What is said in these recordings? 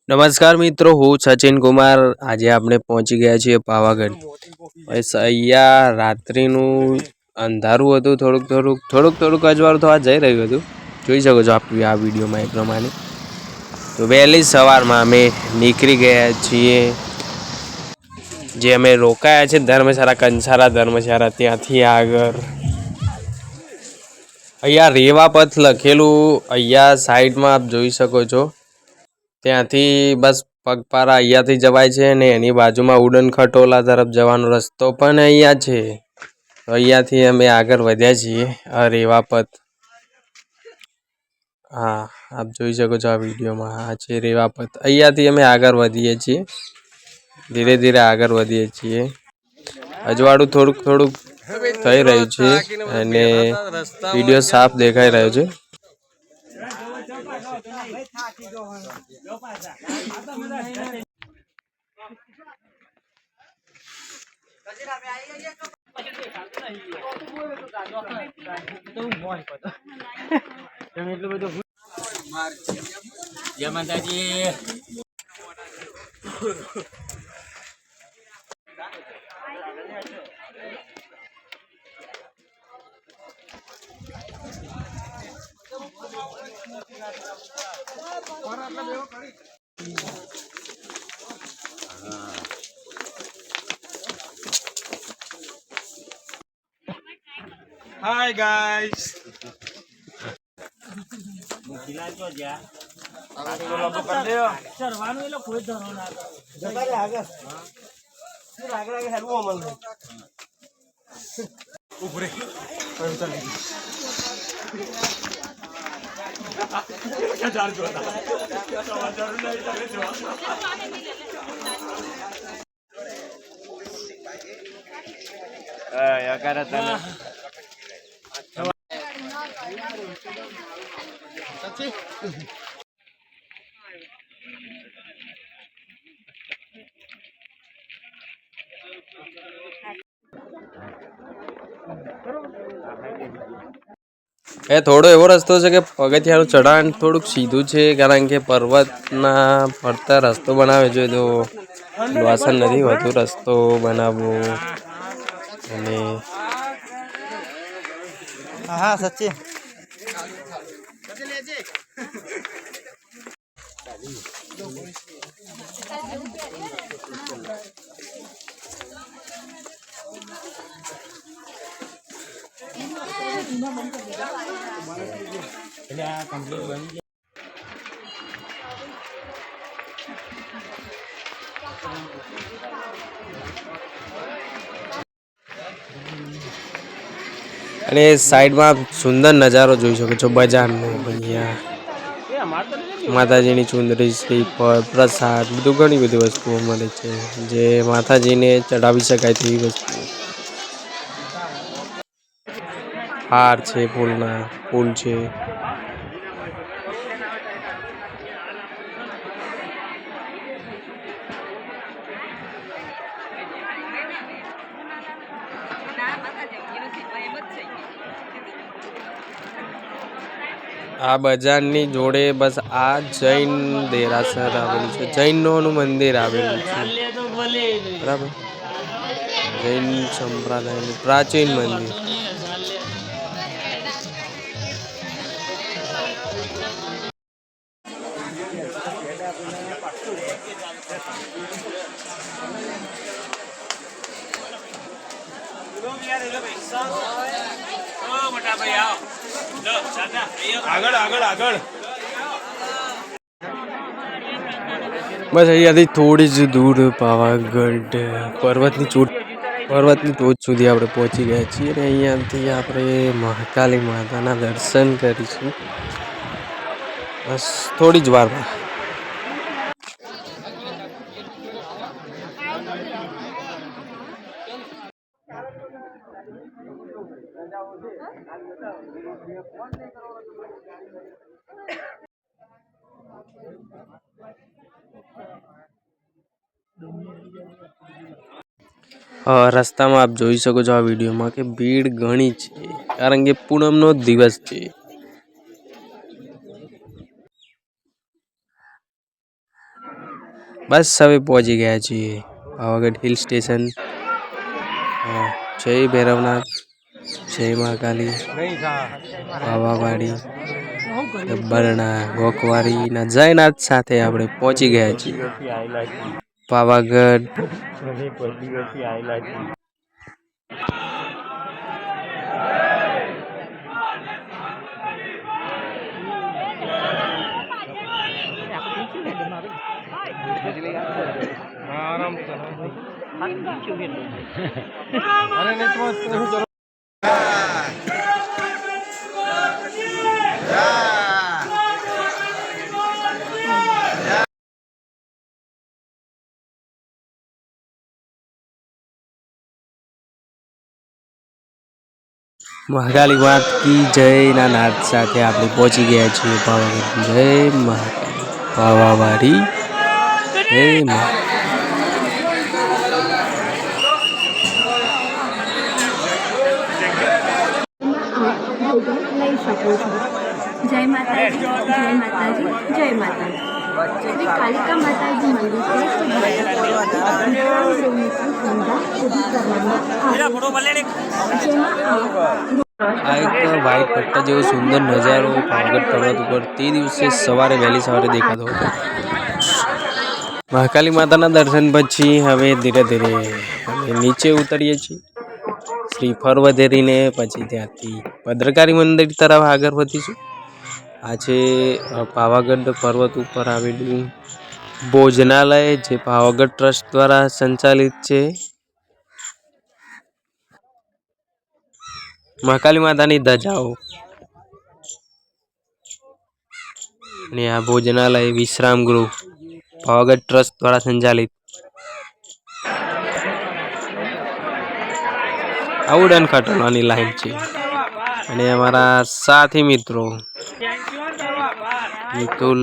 नमस्कार मित्रों, हूँ सचिन कुमार। आज आपणे पहुंची गया छे पावागढ़। बस अहींया रात्रिनु अंधारू हतुं, થોડુંક अजवाळुं थवा जई रह्युं हतुं। જોઈ શકો છો आप आ विडियोमां ए प्रमाणे। तो वहेली सवारमां अमे નીકળી गया छीए जे अमे रोकाया छे धर्मशाला, कंसारा धर्मशाला। त्यांथी आगळ अहींया रेवापथ लखेલું अहींया साइडमां आप જોઈ શકો છો। ત્યાંથી બસ પગપાળા અહીંયાથી જવાય છે ને એની બાજુમાં ઉડન ખટોલા તરફ જવાનો રસ્તો પણ અહીંયા છે। તો અહીંયાથી અમે આગળ વધ્યા છીએ રેવાપથ। हाँ, आप જોઈ શકો છો આ વિડીયોમાં। આ છે રેવાપથ। અહીંયાથી અમે આગળ વધીએ છીએ, ધીરે ધીરે આગળ વધીએ છીએ। અજવાળું થોડુંક થઈ રહ્યું છે અને વિડીયો સાફ દેખાઈ રહ્યો છે। जय माताजी। Hi guys. એ થોડો એવો રસ્તો છે કે પગથિયાનું ચઢાણ થોડુંક સીધું છે, કારણ કે પર્વતના ફરતા રસ્તો બનાવ્યો છે તો વાસણ નથી હોતું રસ્તો બનાવવો। અને हाँ सच्ची અને સાઈડમાં સુંદર નજારો જોઈ શકો છો બજારનો। અહીંયા માતાજીની ચુંદડી, શ્રીફળ, પ્રસાદ બધું ઘણી બધી વસ્તુઓ મળે છે જે માતાજીને ચડાવી શકાય તેવી વસ્તુઓ। हार छे, फूलना फूल छे। आ बजारनी जोड़े बस आ जैन देरासर आवेलुं छे, जैनोनुं मंदिर आवेलुं छे, बराबर। जैन संप्रदायनुं प्राचीन मंदिर। आगळ आगळ आगळ बस अहींयाथी थोड़ी ज दूर पावागढ़ पर्वतनी टोच सुधी आपणे पहोंची गया छीए। अने अहींयाथी आपणे महाकाली माताना दर्शन करीशुं बस थोड़ी ज वारमां। રસ્તામાં આપ જોઈ શકો છો આ વિડીયોમાં કે ભીડ ઘણી છે, કારણ કે પૂનમનો દિવસ છે। બસ હવે પહોંચી ગયા છીએ પાવાગઢ હિલ સ્ટેશન. જય ભૈરવનાથ, જય મહાકાલી, પાવાવાડી, બરણા, ગોકવારીના જયનાથ સાથે આપણે પહોંચી ગયા છીએ પાવાગઢ. મહાકાલી માત કી જયના નાદ સાથે આપણે પહોંચી ગયા છીએ પાવાગઢ. જય મહાકાલી, પાવાવાડી, જય મા. લઈ શકો છો. જય માતાજી, જય માતાજી, જય માતાજી. શ્રી કાલિકા માતાજી મંદિર છે આ એક વ્હાઈટ પટ્ટા જેવો સુંદર નજારો પાવાગઢ પર્વત ઉપર તે દિવસે સવારે વહેલી સવારે દેખાતો હતો. મહાકાલી માતાના દર્શન પછી હવે ધીરે ધીરે અમે નીચે ઉતરીએ છીએ. શ્રીફળ વધેરીને પછી ત્યાંથી ભદ્રકાળી મંદિર તરફ આગળ વધીશું. આ છે પાવાગઢ પર્વત ઉપર આવેલું ભોજનાલય, જે પાવાગઢ ટ્રસ્ટ દ્વારા સંચાલિત છે. મહાકાલી માતાની ધજાઓ અને આ ભોજનાલય, વિશ્રામ ગૃહ પાવાગઢ ટ્રસ્ટ દ્વારા સંચાલિત. આ ઉડન ખટોલાની લાઈન છે અને અમારા સાથી મિત્રો મિતુલ,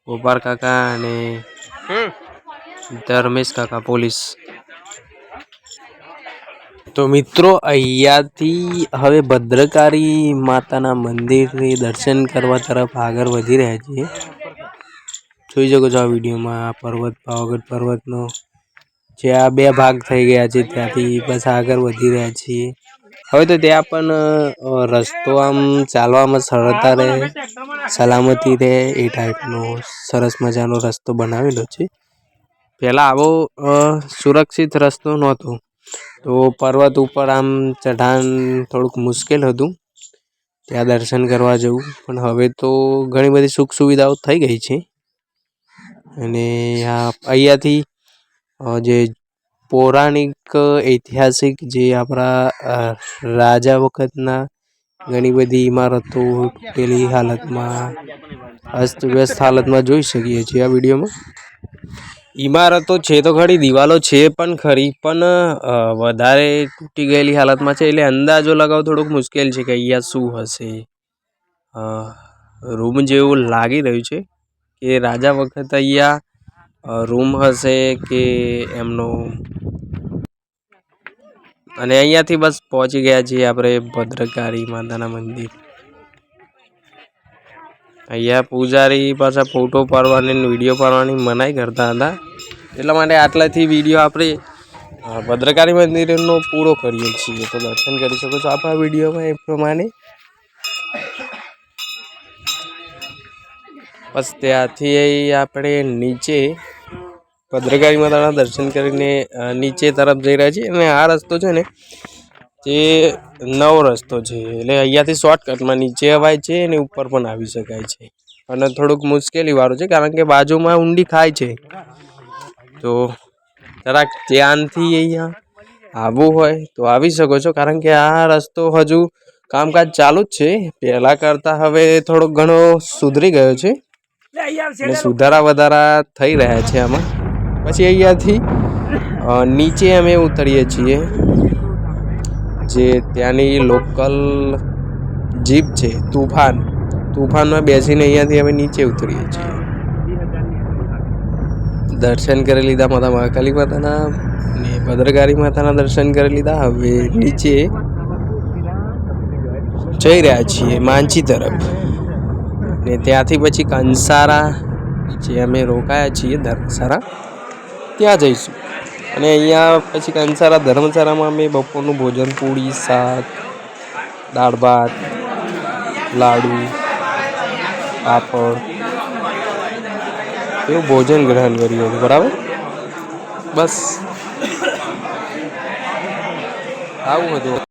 ગોપાલ કાકા અને ધર્મેશ કાકા પોલીસ. તો મિત્રો અહીંયાથી હવે ભદ્રકાળી માતાના મંદિરે દર્શન કરવા તરફ આગળ વધી રહ્યા છીએ. જોઈ શકો છો આ વિડીયોમાં પર્વત, પાવાગઢ પર્વતનો જે આ બે ભાગ થઈ ગયા છે ત્યાંથી બસ આગળ વધી રહ્યા છીએ. હવે તો ત્યાં પણ રસ્તો આમ ચાલવામાં સરળતા રહે, સલામતી રહે એ ટાઈપનો સરસ મજાનો રસ્તો બનાવેલો છે. પહેલાં આવો સુરક્ષિત રસ્તો નહોતો, તો પર્વત ઉપર આમ ચઢાણ થોડુંક મુશ્કેલ હતું ત્યાં દર્શન કરવા જવું. પણ હવે તો ઘણી બધી સુખ સુવિધાઓ થઈ ગઈ છે અને અહીંયાથી જે પૌરાણિક ઐતિહાસિક જે આપણા રાજા વખતના ઘણી બધી ઇમારતો તૂટેલી હાલતમાં, અસ્તવ્યસ્ત હાલતમાં જોઈ શકીએ છીએ આ વિડીયોમાં. ઇમારતો છે તો ખરી, દિવાલો છે પણ ખરી, પણ વધારે તૂટી ગયેલી હાલતમાં છે. એટલે અંદાજો લગાવવો થોડુંક મુશ્કેલ છે કે અહીંયા શું હશે. રૂમ જેવું લાગી રહ્યું છે કે રાજા વખત અહીંયા રૂમ હશે કે એમનો. અને અહીંયાથી બસ પહોંચી ગયા છીએ આપણે ભદ્રકાળી માતાના મંદિર. અહીંયા પૂજારી પાછા ફોટો પાડવાની, વિડીયો પાડવાની મનાઈ કરતા હતા, એટલા માટે આટલાથી વિડીયો આપણે ભદ્રકાળી મંદિરનો પૂરો કરીએ છીએ. તો દર્શન કરી શકો છો આપણા વિડીયોમાં એ પ્રમાણે. બસ ત્યાંથી આપણે નીચે ભદ્રકાળી માતાના દર્શન કરીને નીચે તરફ જઈ રહ્યા છીએ. અને આ રસ્તો છે ને તે નવો રસ્તો છે, એટલે અહીંયાથી શોર્ટકટમાં નીચે અવાય છે અને ઉપર પણ આવી શકાય છે. અને થોડુંક મુશ્કેલી વાળું છે કારણ કે બાજુમાં ઊંડી ખાય છે, તો જરાક ધ્યાનથી અહીંયા આવવું હોય તો આવી શકો છો. કારણ કે આ રસ્તો હજુ કામકાજ ચાલુ જ છે, પહેલાં કરતાં હવે થોડોક ઘણો સુધરી ગયો છે અને સુધારા વધારા થઈ રહ્યા છે આમાં. પછી અહીંયાથી નીચે અમે ઉતરીએ છીએ, જે ત્યાંની લોકલ જીપ છે તુફાનમાં બેસીને અહીંયાથી અમે નીચે ઉતરીએ છીએ. દર્શન કરી લીધા માતા મહાકાલી માતાના અને ભદ્રકાળી માતાના દર્શન કરી લીધા. હવે નીચે જઈ રહ્યા છીએ માંચી તરફ, ને ત્યાંથી પછી કંસારા જે અમે રોકાયા છીએ ધર્મશાળા ત્યાં જઈશું. અને અહીંયા પછી કંસારા ધર્મશાળામાં અમે બપોરનું ભોજન પૂરી શાક દાળ ભાત લાડુ પાપડ એવું ભોજન ગ્રહણ કર્યું હતું. બરાબર, બસ આવું હતું.